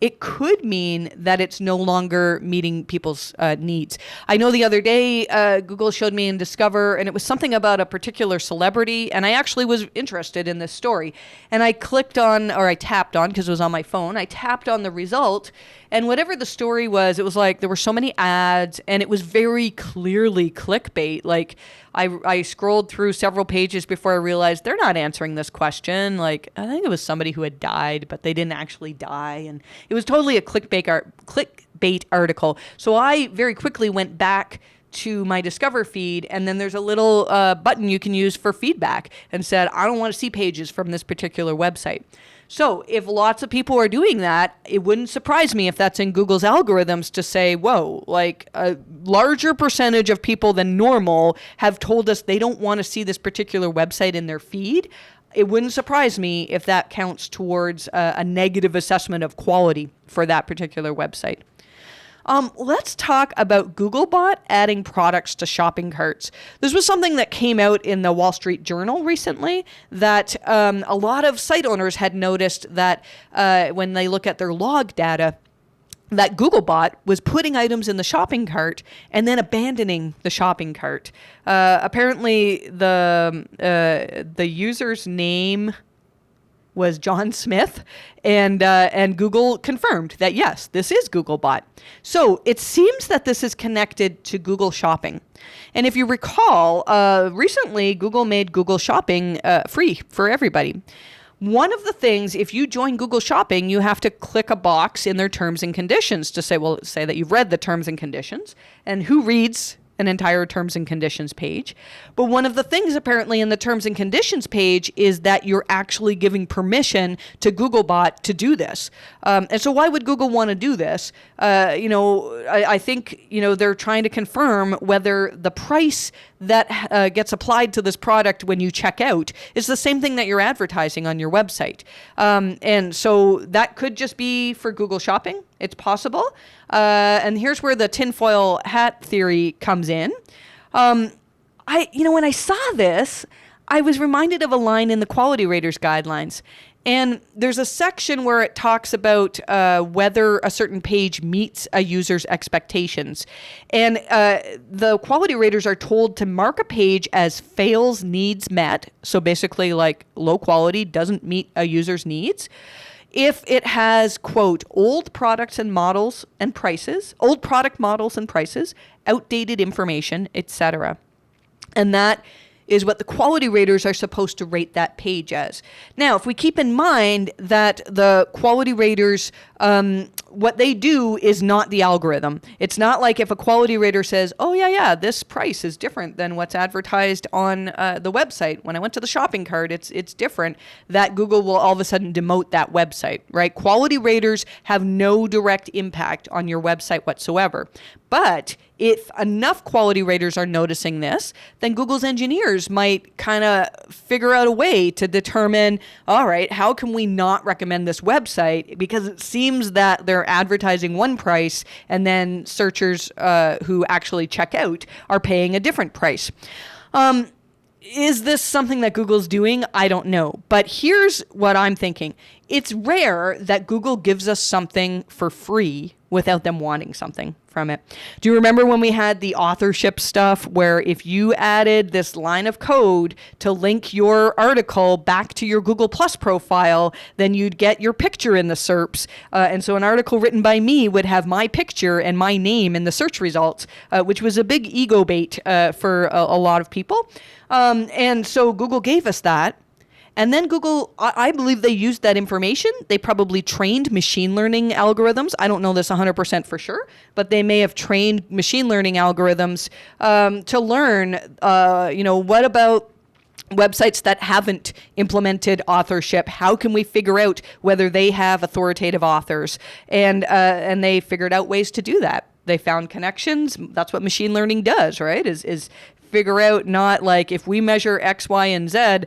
it could mean that it's no longer meeting people's needs. I know the other day, Google showed me in Discover, and it was something about a particular celebrity, and I actually was interested in this story. And I tapped on, because it was on my phone, I tapped on the result, and whatever the story was, it was like there were so many ads, and it was very clearly clickbait. Like, I scrolled through several pages before I realized they're not answering this question. Like, I think it was somebody who had died, but they didn't actually die. And it was totally a clickbait article. So I very quickly went back to my Discover feed, and then there's a little button you can use for feedback, and said, I don't want to see pages from this particular website. So if lots of people are doing that, it wouldn't surprise me if that's in Google's algorithms to say, whoa, like a larger percentage of people than normal have told us they don't want to see this particular website in their feed. It wouldn't surprise me if that counts towards a negative assessment of quality for that particular website. Let's talk about Googlebot adding products to shopping carts. This was something that came out in the Wall Street Journal recently, that a lot of site owners had noticed that when they look at their log data, that Googlebot was putting items in the shopping cart and then abandoning the shopping cart. Apparently, the user's name was John Smith, and Google confirmed that, yes, this is Googlebot. So it seems that this is connected to Google Shopping. And if you recall, recently Google made Google Shopping free for everybody. One of the things, if you join Google Shopping, you have to click a box in their terms and conditions to say, well, say that you've read the terms and conditions. And who reads an entire terms and conditions page? But one of the things apparently in the terms and conditions page is that you're actually giving permission to Googlebot to do this. And so why would Google want to do this? I think, they're trying to confirm whether the price that gets applied to this product when you check out is the same thing that you're advertising on your website. And so that could just be for Google Shopping. It's possible. And here's where the tinfoil hat theory comes in. When I saw this, I was reminded of a line in the Quality Raters guidelines. And there's a section where it talks about whether a certain page meets a user's expectations. And the quality raters are told to mark a page as fails needs met. So basically like low quality, doesn't meet a user's needs. If it has, quote, old products and models and prices, old product models and prices, outdated information, etc. And that is what the quality raters are supposed to rate that page as. Now, if we keep in mind that the quality raters, what they do is not the algorithm. It's not like if a quality rater says, oh, yeah, this price is different than what's advertised on the website. When I went to the shopping cart, it's different, that Google will all of a sudden demote that website, right? Quality raters have no direct impact on your website whatsoever. But if enough quality raters are noticing this, then Google's engineers might kind of figure out a way to determine, all right, how can we not recommend this website? Because it seems that they're advertising one price and then searchers who actually check out are paying a different price. Is this something that Google's doing? I don't know. But here's what I'm thinking. It's rare that Google gives us something for free without them wanting something from it. Do you remember when we had the authorship stuff where if you added this line of code to link your article back to your Google Plus profile, then you'd get your picture in the SERPs. And so an article written by me would have my picture and my name in the search results, which was a big ego bait for a lot of people. And so Google gave us that. And then Google, I believe they used that information. They probably trained machine learning algorithms. I don't know this 100% for sure, but they may have trained machine learning algorithms to learn, what about websites that haven't implemented authorship? How can we figure out whether they have authoritative authors? And they figured out ways to do that. They found connections. That's what machine learning does, right? Is figure out, not like if we measure X, Y, and Z,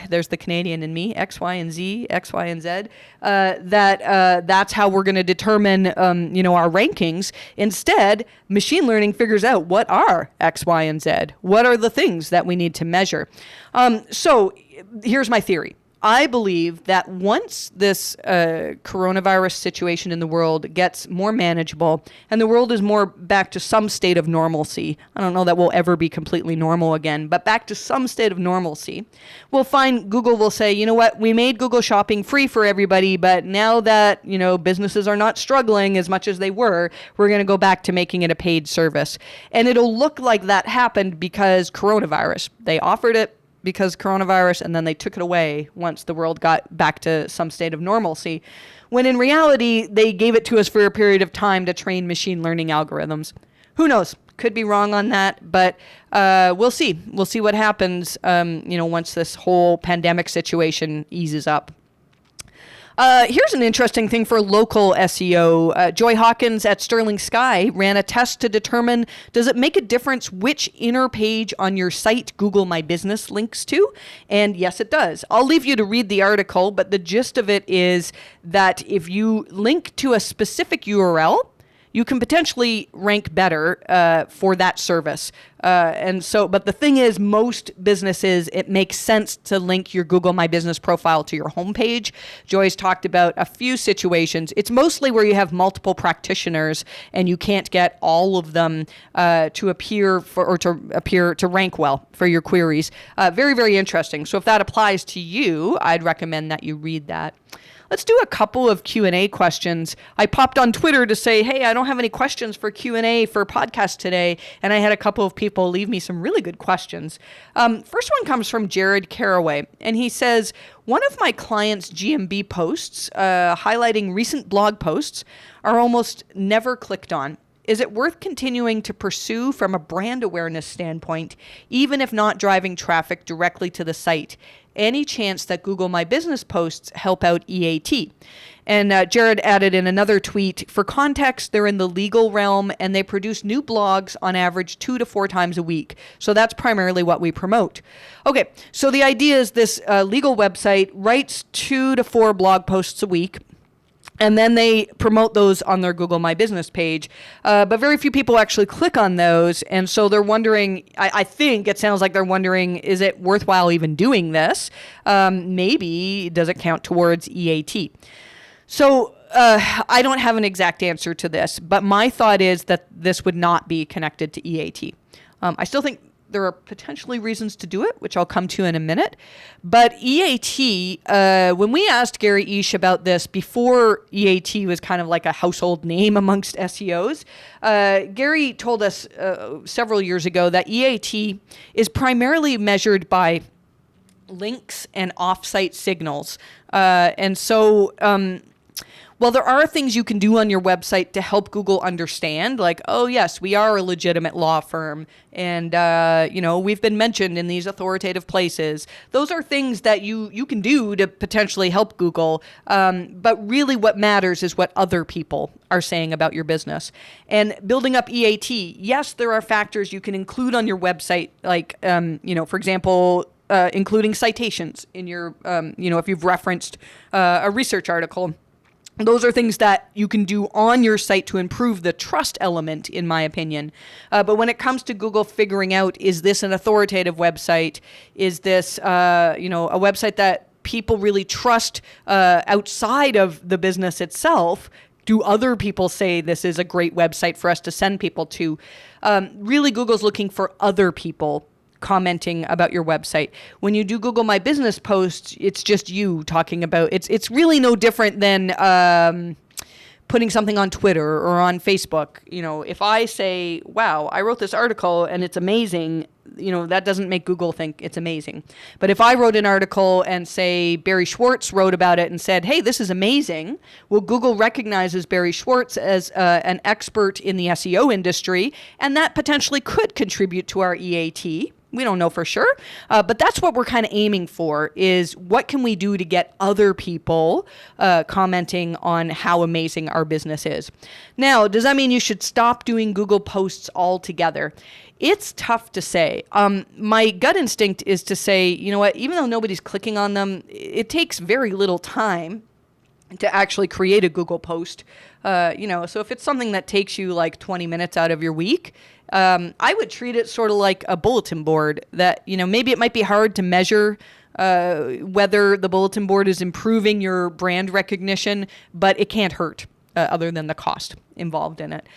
there's the Canadian in me, X, Y, and Z, X, Y, and Z, that's how we're going to determine, our rankings. Instead, machine learning figures out what are X, Y, and Z. What are the things that we need to measure? So here's my theory. I believe that once this coronavirus situation in the world gets more manageable and the world is more back to some state of normalcy, I don't know that we'll ever be completely normal again, but back to some state of normalcy, we'll find Google will say, you know what, we made Google Shopping free for everybody, but now that, businesses are not struggling as much as they were, we're going to go back to making it a paid service. And it'll look like that happened because coronavirus. They offered it because coronavirus, and then they took it away once the world got back to some state of normalcy, when in reality, they gave it to us for a period of time to train machine learning algorithms. Who knows? Could be wrong on that, but we'll see. We'll see what happens, once this whole pandemic situation eases up. Here's an interesting thing for local SEO. Joy Hawkins at Sterling Sky ran a test to determine, does it make a difference which inner page on your site Google My Business links to? And yes, it does. I'll leave you to read the article, but the gist of it is that if you link to a specific URL, you can potentially rank better for that service. But the thing is, most businesses, it makes sense to link your Google My Business profile to your homepage. Joy's talked about a few situations. It's mostly where you have multiple practitioners and you can't get all of them to rank well for your queries. Very, very interesting. So if that applies to you, I'd recommend that you read that. Let's do a couple of Q&A questions. I popped on Twitter to say, hey, I don't have any questions for Q&A for podcast today. And I had a couple of people leave me some really good questions. First one comes from Jared Caraway. And he says, one of my clients' GMB posts highlighting recent blog posts are almost never clicked on. Is it worth continuing to pursue from a brand awareness standpoint, even if not driving traffic directly to the site? Any chance that Google My Business posts help out EAT? And Jared added in another tweet, for context, they're in the legal realm and they produce new blogs on average 2 to 4 times a week. So that's primarily what we promote. Okay, so the idea is this legal website writes 2 to 4 blog posts a week. And then they promote those on their Google My Business page. But very few people actually click on those. And so they're wondering, I think it sounds like they're wondering, is it worthwhile even doing this? Maybe does it count towards EAT? So I don't have an exact answer to this, but my thought is that this would not be connected to EAT. I still think there are potentially reasons to do it, which I'll come to in a minute. But EAT, when we asked Gary Ish about this before EAT was kind of like a household name amongst SEOs, Gary told us several years ago that EAT is primarily measured by links and offsite signals. Well, there are things you can do on your website to help Google understand, like, oh, yes, we are a legitimate law firm, and, we've been mentioned in these authoritative places. Those are things that you can do to potentially help Google, but really what matters is what other people are saying about your business. And building up EAT, yes, there are factors you can include on your website, like, for example, including citations in your, if you've referenced a research article. Those are things that you can do on your site to improve the trust element, in my opinion. But when it comes to Google figuring out, is this an authoritative website? Is this, a website that people really trust outside of the business itself? Do other people say this is a great website for us to send people to? Really, Google's looking for other people commenting about your website. When you do Google My Business posts, it's just you talking about, it's really no different than putting something on Twitter or on Facebook. If I say, wow, I wrote this article and it's amazing, that doesn't make Google think it's amazing. But if I wrote an article and say Barry Schwartz wrote about it and said, hey, this is amazing, well, Google recognizes Barry Schwartz as an expert in the SEO industry, and that potentially could contribute to our EAT. We don't know for sure, but that's what we're kind of aiming for, is what can we do to get other people commenting on how amazing our business is. Now, does that mean you should stop doing Google posts altogether? It's tough to say. My gut instinct is to say, you know what, even though nobody's clicking on them, it takes very little time to actually create a Google post. So if it's something that takes you like 20 minutes out of your week, I would treat it sort of like a bulletin board that, maybe it might be hard to measure whether the bulletin board is improving your brand recognition, but it can't hurt other than the cost involved in it.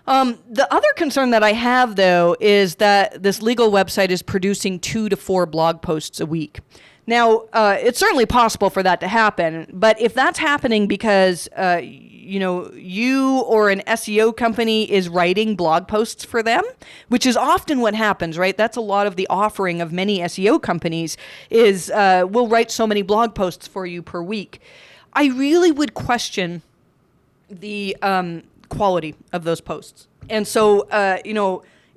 The other concern that I have, though, is that this legal website is producing 2 to 4 blog posts a week. Now, it's certainly possible for that to happen, but if that's happening because, you or an SEO company is writing blog posts for them, which is often what happens, right? That's a lot of the offering of many SEO companies is we'll write so many blog posts for you per week. I really would question the quality of those posts. And so,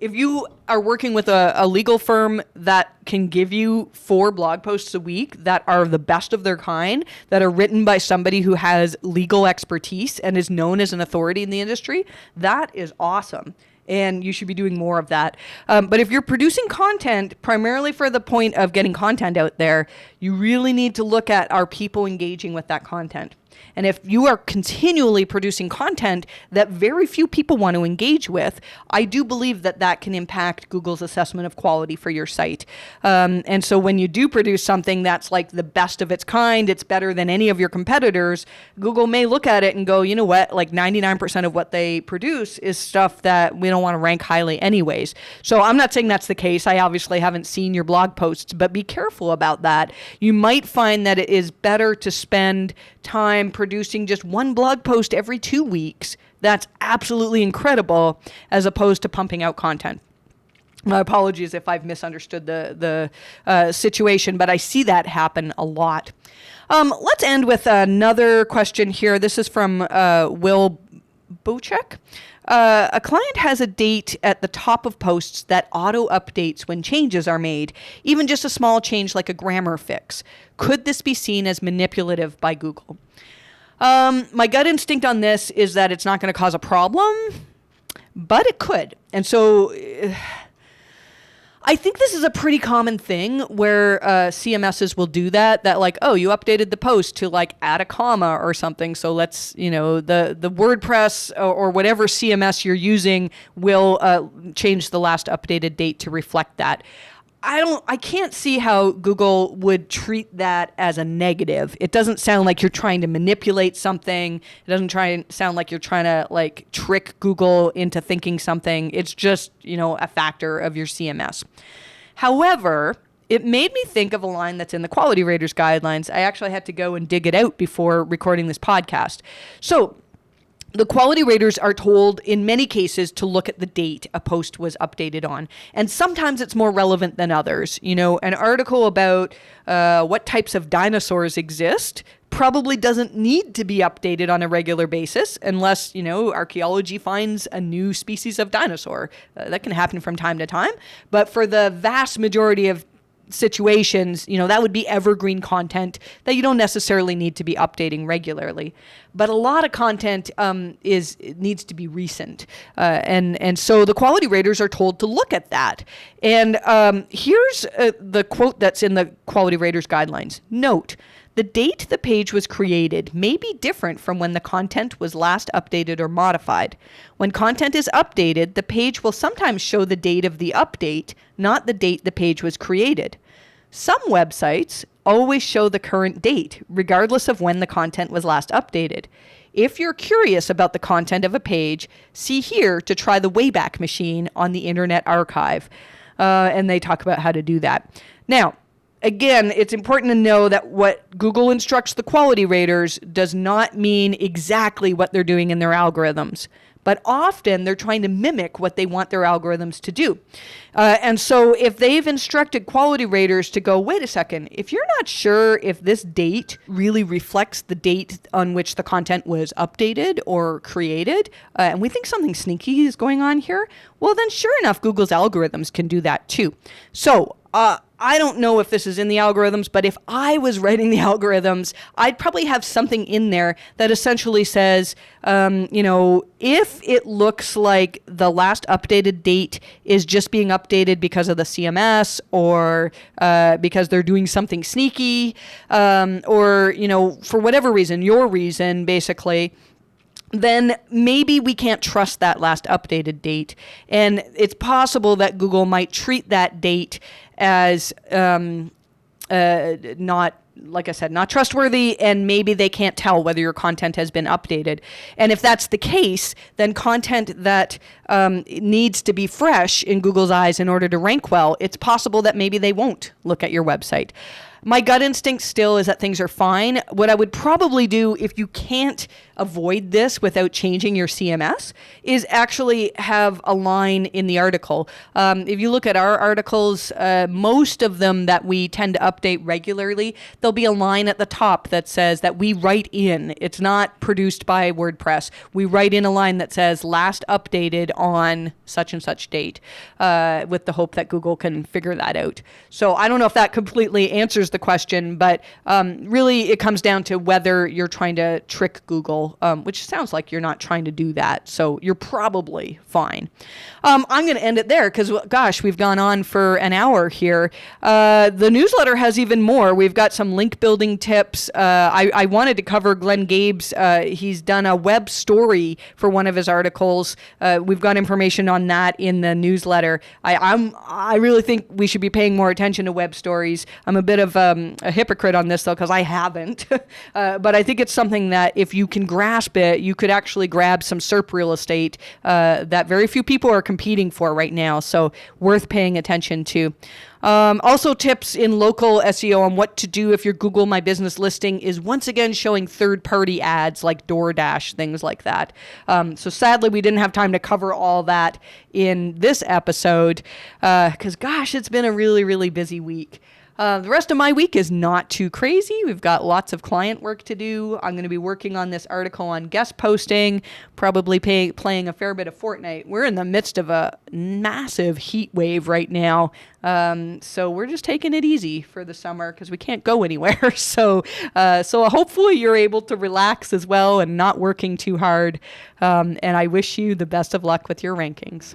if you are working with a legal firm that can give you 4 blog posts a week that are the best of their kind, that are written by somebody who has legal expertise and is known as an authority in the industry, that is awesome. And you should be doing more of that. But if you're producing content primarily for the point of getting content out there, you really need to look at, are people engaging with that content? And if you are continually producing content that very few people want to engage with, I do believe that that can impact Google's assessment of quality for your site. And so when you do produce something that's like the best of its kind, it's better than any of your competitors, Google may look at it and go, you know what, like 99% of what they produce is stuff that we don't want to rank highly anyways. So I'm not saying that's the case. I obviously haven't seen your blog posts, but be careful about that. You might find that it is better to spend time producing just one blog post every 2 weeks. That's absolutely incredible, as opposed to pumping out content. My apologies if I've misunderstood the situation, but I see that happen a lot. Let's end with another question here. This is from Will Bocek. A client has a date at the top of posts that auto-updates when changes are made, even just a small change like a grammar fix. Could this be seen as manipulative by Google? My gut instinct on this is that it's not going to cause a problem, but it could. And so I think this is a pretty common thing where CMSs will do that like, oh, you updated the post to like add a comma or something. So let's, the WordPress or whatever CMS you're using will change the last updated date to reflect that. I can't see how Google would treat that as a negative. It doesn't sound like you're trying to manipulate something. It doesn't sound like you're trying to like trick Google into thinking something. It's just, a factor of your CMS. However, it made me think of a line that's in the Quality Raters guidelines. I actually had to go and dig it out before recording this podcast. So the quality raters are told in many cases to look at the date a post was updated on. And sometimes it's more relevant than others. An article about what types of dinosaurs exist probably doesn't need to be updated on a regular basis unless, archaeology finds a new species of dinosaur. That can happen from time to time. But for the vast majority of situations, that would be evergreen content that you don't necessarily need to be updating regularly. But a lot of content needs to be recent. And so the quality raters are told to look at that. And here's the quote that's in the quality raters guidelines. Note, the date the page was created may be different from when the content was last updated or modified. When content is updated, the page will sometimes show the date of the update, not the date the page was created. Some websites always show the current date, regardless of when the content was last updated. If you're curious about the content of a page, see here to try the Wayback Machine on the Internet Archive. And they talk about how to do that. Now, again, it's important to know that what Google instructs the quality raters does not mean exactly what they're doing in their algorithms. But often they're trying to mimic what they want their algorithms to do. And so if they've instructed quality raters to go, wait a second, if you're not sure if this date really reflects the date on which the content was updated or created, and we think something sneaky is going on here, well, then sure enough, Google's algorithms can do that too. So I don't know if this is in the algorithms, but if I was writing the algorithms, I'd probably have something in there that essentially says, if it looks like the last updated date is just being updated because of the CMS or because they're doing something sneaky or, for whatever reason, your reason, basically, then maybe we can't trust that last updated date. And it's possible that Google might treat that date as not, like I said, not trustworthy, and maybe they can't tell whether your content has been updated. And if that's the case, then content that needs to be fresh in Google's eyes in order to rank well, it's possible that maybe they won't look at your website. My gut instinct still is that things are fine. What I would probably do if you can't avoid this without changing your CMS is actually have a line in the article. If you look at our articles, most of them that we tend to update regularly, there'll be a line at the top that says that we write in. It's not produced by WordPress. We write in a line that says last updated on such and such date, with the hope that Google can figure that out. So I don't know if that completely answers the question, but really it comes down to whether you're trying to trick Google, which sounds like you're not trying to do that. So you're probably fine. I'm going to end it there because, gosh, we've gone on for an hour here. The newsletter has even more. We've got some link building tips. I wanted to cover Glenn Gabe's. He's done a web story for one of his articles. We've got information on that in the newsletter. I really think we should be paying more attention to web stories. I'm a bit of a hypocrite on this, though, because I haven't. But I think it's something that if you can grasp it, you could actually grab some SERP real estate that very few people are competing for right now. So worth paying attention to. Also tips in local SEO on what to do if your Google My Business listing is once again showing third-party ads like DoorDash, things like that. So sadly, we didn't have time to cover all that in this episode because, gosh, it's been a really, really busy week. The rest of my week is not too crazy. We've got lots of client work to do. I'm going to be working on this article on guest posting, probably playing a fair bit of Fortnite. We're in the midst of a massive heat wave right now. So we're just taking it easy for the summer because we can't go anywhere. So hopefully you're able to relax as well and not working too hard. And I wish you the best of luck with your rankings.